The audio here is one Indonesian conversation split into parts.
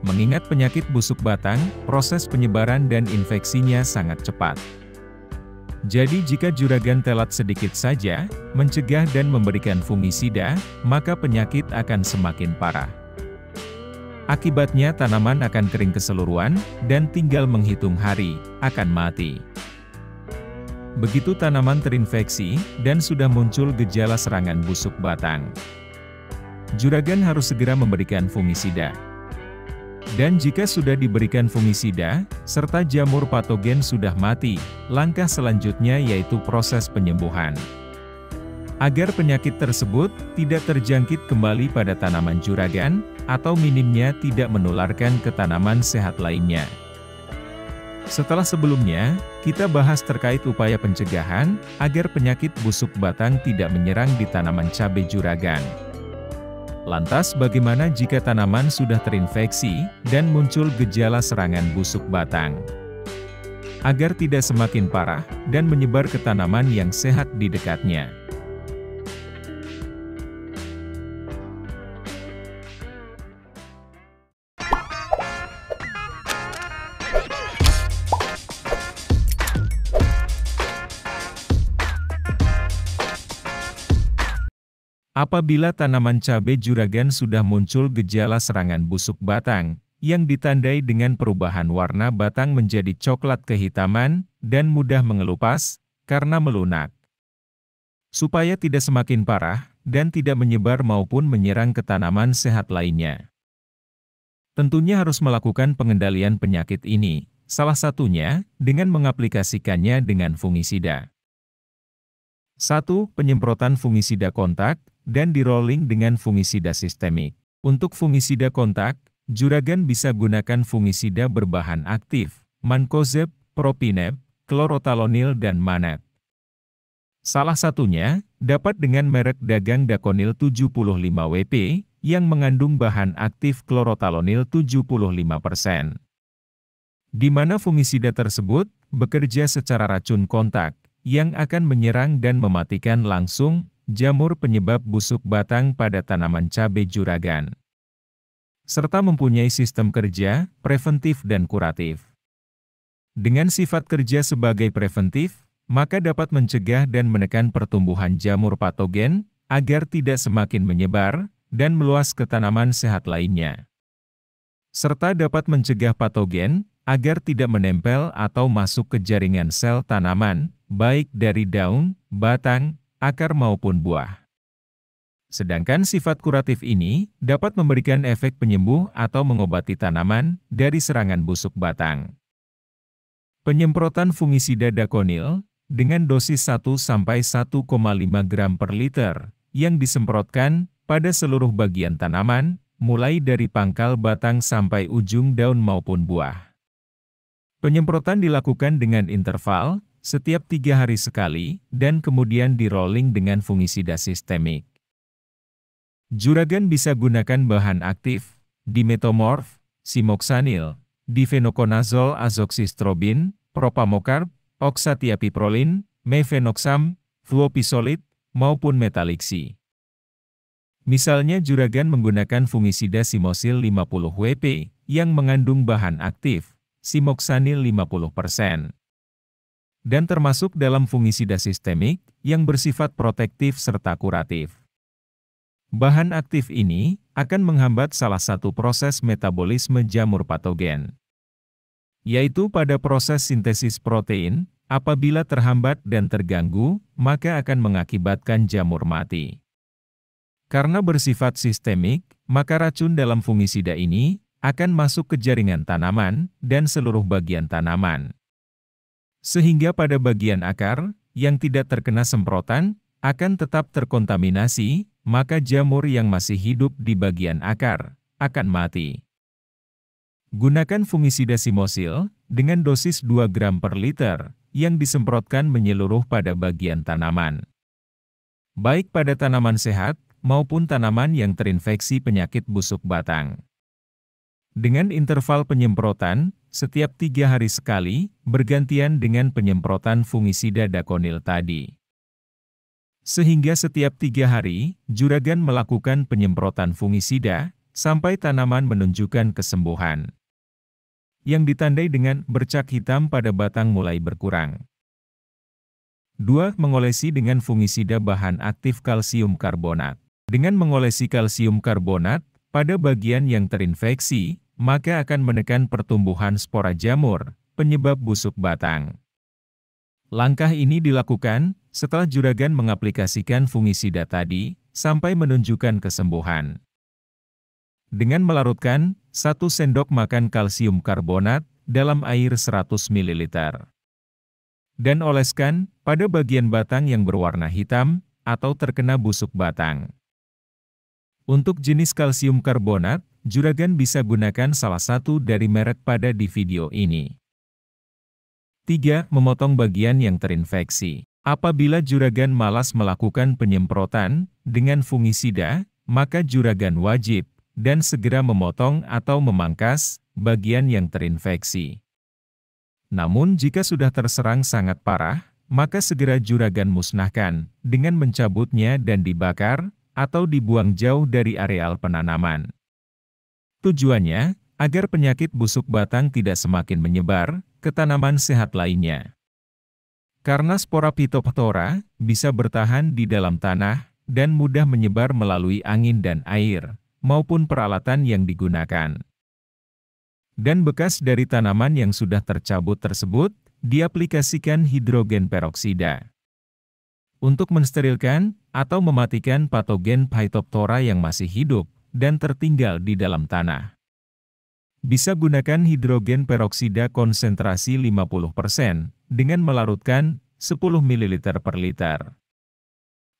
Mengingat penyakit busuk batang, proses penyebaran dan infeksinya sangat cepat. Jadi jika juragan telat sedikit saja, mencegah dan memberikan fungisida, maka penyakit akan semakin parah. Akibatnya tanaman akan kering keseluruhan, dan tinggal menghitung hari, akan mati. Begitu tanaman terinfeksi, dan sudah muncul gejala serangan busuk batang, juragan harus segera memberikan fungisida. Dan jika sudah diberikan fungisida, serta jamur patogen sudah mati, langkah selanjutnya yaitu proses penyembuhan. Agar penyakit tersebut tidak terjangkit kembali pada tanaman juragan, atau minimnya tidak menularkan ke tanaman sehat lainnya. Setelah sebelumnya, kita bahas terkait upaya pencegahan, agar penyakit busuk batang tidak menyerang di tanaman cabai juragan. Lantas bagaimana jika tanaman sudah terinfeksi, dan muncul gejala serangan busuk batang? Agar tidak semakin parah, dan menyebar ke tanaman yang sehat di dekatnya. Apabila tanaman cabai juragan sudah muncul gejala serangan busuk batang, yang ditandai dengan perubahan warna batang menjadi coklat kehitaman, dan mudah mengelupas, karena melunak. Supaya tidak semakin parah, dan tidak menyebar maupun menyerang ke tanaman sehat lainnya. Tentunya harus melakukan pengendalian penyakit ini, salah satunya, dengan mengaplikasikannya dengan fungisida. 1. Penyemprotan fungisida kontak, dan di-rolling dengan fungisida sistemik. Untuk fungisida kontak, juragan bisa gunakan fungisida berbahan aktif, mancozeb, propineb, klorotalonil dan manet. Salah satunya, dapat dengan merek dagang Daconil 75WP, yang mengandung bahan aktif klorotalonil 75%. Di mana fungisida tersebut, bekerja secara racun kontak, yang akan menyerang dan mematikan langsung jamur penyebab busuk batang pada tanaman cabai juragan. Serta mempunyai sistem kerja, preventif dan kuratif. Dengan sifat kerja sebagai preventif, maka dapat mencegah dan menekan pertumbuhan jamur patogen, agar tidak semakin menyebar, dan meluas ke tanaman sehat lainnya. Serta dapat mencegah patogen, agar tidak menempel atau masuk ke jaringan sel tanaman, baik dari daun, batang, akar maupun buah. Sedangkan sifat kuratif ini dapat memberikan efek penyembuh atau mengobati tanaman dari serangan busuk batang. Penyemprotan fungisida Daconil dengan dosis 1–1,5 gram per liter yang disemprotkan pada seluruh bagian tanaman, mulai dari pangkal batang sampai ujung daun maupun buah. Penyemprotan dilakukan dengan interval setiap 3 hari sekali, dan kemudian di-rolling dengan fungisida sistemik. Juragan bisa gunakan bahan aktif, dimetomorf, simoxanil, difenoconazole azoxystrobin, propamocarb, oxatiapiprolin, mefenoxam, fluopisolid, maupun metalixi. Misalnya juragan menggunakan fungisida simosil 50WP, yang mengandung bahan aktif, simoxanil 50%. Dan termasuk dalam fungisida sistemik, yang bersifat protektif serta kuratif. Bahan aktif ini akan menghambat salah satu proses metabolisme jamur patogen, yaitu pada proses sintesis protein. Apabila terhambat dan terganggu, maka akan mengakibatkan jamur mati. Karena bersifat sistemik, maka racun dalam fungisida ini akan masuk ke jaringan tanaman dan seluruh bagian tanaman. Sehingga pada bagian akar, yang tidak terkena semprotan, akan tetap terkontaminasi, maka jamur yang masih hidup di bagian akar, akan mati. Gunakan fungisida simosil, dengan dosis 2 gram per liter, yang disemprotkan menyeluruh pada bagian tanaman. Baik pada tanaman sehat, maupun tanaman yang terinfeksi penyakit busuk batang. Dengan interval penyemprotan, setiap 3 hari sekali, bergantian dengan penyemprotan fungisida Daconil tadi. Sehingga setiap 3 hari, juragan melakukan penyemprotan fungisida, sampai tanaman menunjukkan kesembuhan. Yang ditandai dengan bercak hitam pada batang mulai berkurang. 2. Mengolesi dengan fungisida bahan aktif kalsium karbonat. Dengan mengolesi kalsium karbonat pada bagian yang terinfeksi, maka akan menekan pertumbuhan spora jamur, penyebab busuk batang. Langkah ini dilakukan setelah juragan mengaplikasikan fungisida tadi, sampai menunjukkan kesembuhan. Dengan melarutkan 1 sendok makan kalsium karbonat dalam air 100 ml. Dan oleskan pada bagian batang yang berwarna hitam atau terkena busuk batang. Untuk jenis kalsium karbonat, juragan bisa gunakan salah satu dari merek pada di video ini. 3. Memotong bagian yang terinfeksi. Apabila juragan malas melakukan penyemprotan dengan fungisida, maka juragan wajib dan segera memotong atau memangkas bagian yang terinfeksi. Namun jika sudah terserang sangat parah, maka segera juragan musnahkan dengan mencabutnya dan dibakar atau dibuang jauh dari areal penanaman. Tujuannya, agar penyakit busuk batang tidak semakin menyebar ke tanaman sehat lainnya. Karena spora Phytophthora bisa bertahan di dalam tanah dan mudah menyebar melalui angin dan air, maupun peralatan yang digunakan. Dan bekas dari tanaman yang sudah tercabut tersebut, diaplikasikan hidrogen peroksida. Untuk mensterilkan atau mematikan patogen Phytophthora yang masih hidup dan tertinggal di dalam tanah. Bisa gunakan hidrogen peroksida konsentrasi 50% dengan melarutkan 10 ml per liter.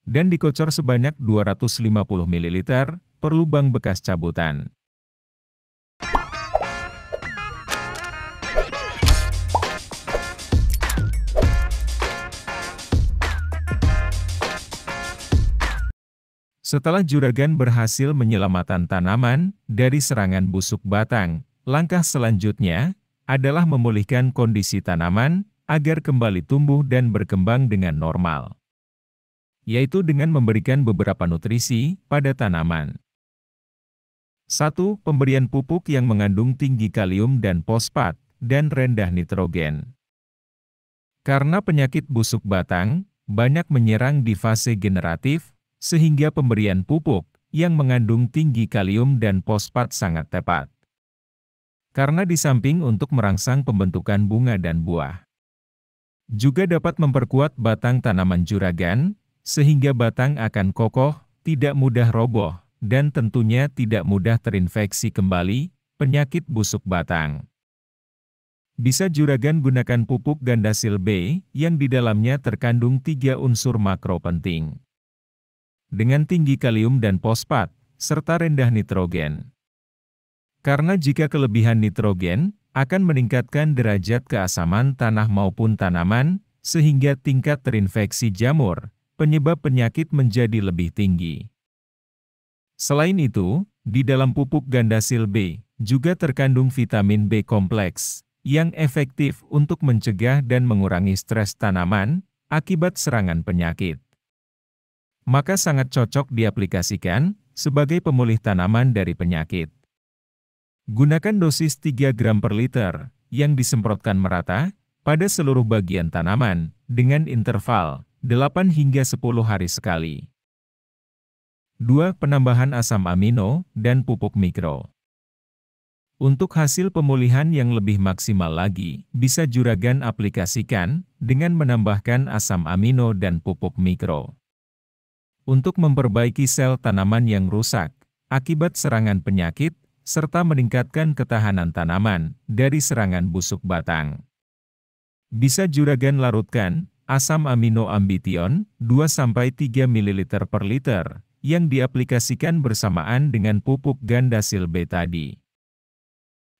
Dan dikocor sebanyak 250 ml per lubang bekas cabutan. Setelah juragan berhasil menyelamatkan tanaman dari serangan busuk batang, langkah selanjutnya adalah memulihkan kondisi tanaman agar kembali tumbuh dan berkembang dengan normal. Yaitu dengan memberikan beberapa nutrisi pada tanaman. 1. Pemberian pupuk yang mengandung tinggi kalium dan fosfat, dan rendah nitrogen. Karena penyakit busuk batang banyak menyerang di fase generatif, sehingga pemberian pupuk yang mengandung tinggi kalium dan fosfat sangat tepat. Karena di samping untuk merangsang pembentukan bunga dan buah, juga dapat memperkuat batang tanaman juragan, sehingga batang akan kokoh, tidak mudah roboh, dan tentunya tidak mudah terinfeksi kembali penyakit busuk batang. Bisa juragan gunakan pupuk Gandasil B yang di dalamnya terkandung 3 unsur makro penting. Dengan tinggi kalium dan fosfat, serta rendah nitrogen. Karena jika kelebihan nitrogen, akan meningkatkan derajat keasaman tanah maupun tanaman, sehingga tingkat terinfeksi jamur, penyebab penyakit menjadi lebih tinggi. Selain itu, di dalam pupuk Gandasil B, juga terkandung vitamin B kompleks, yang efektif untuk mencegah dan mengurangi stres tanaman, akibat serangan penyakit. Maka sangat cocok diaplikasikan sebagai pemulih tanaman dari penyakit. Gunakan dosis 3 gram per liter yang disemprotkan merata pada seluruh bagian tanaman dengan interval 8 hingga 10 hari sekali. 2. Penambahan asam amino dan pupuk mikro. Untuk hasil pemulihan yang lebih maksimal lagi, bisa juragan aplikasikan dengan menambahkan asam amino dan pupuk mikro. Untuk memperbaiki sel tanaman yang rusak akibat serangan penyakit, serta meningkatkan ketahanan tanaman dari serangan busuk batang. Bisa juragan larutkan asam amino ambition 2-3 ml per liter yang diaplikasikan bersamaan dengan pupuk Gandasil B tadi.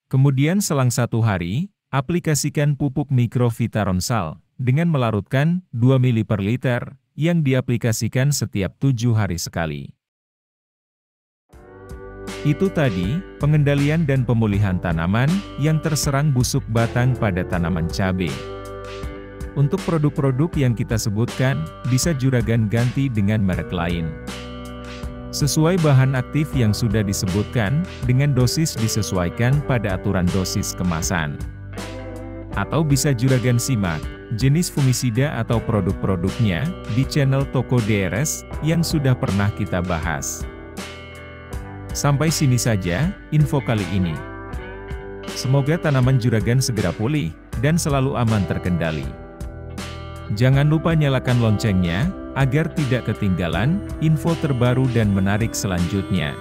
Kemudian selang 1 hari, aplikasikan pupuk mikrovitaronsal dengan melarutkan 2 ml per liter yang diaplikasikan setiap 7 hari sekali. Itu tadi, pengendalian dan pemulihan tanaman yang terserang busuk batang pada tanaman cabai. Untuk produk-produk yang kita sebutkan, bisa juragan ganti dengan merek lain. Sesuai bahan aktif yang sudah disebutkan, dengan dosis disesuaikan pada aturan dosis kemasan. Atau bisa Juragan simak jenis fungisida atau produk-produknya di channel Toko DRS yang sudah pernah kita bahas. Sampai sini saja info kali ini. Semoga tanaman Juragan segera pulih dan selalu aman terkendali. Jangan lupa nyalakan loncengnya, agar tidak ketinggalan info terbaru dan menarik selanjutnya.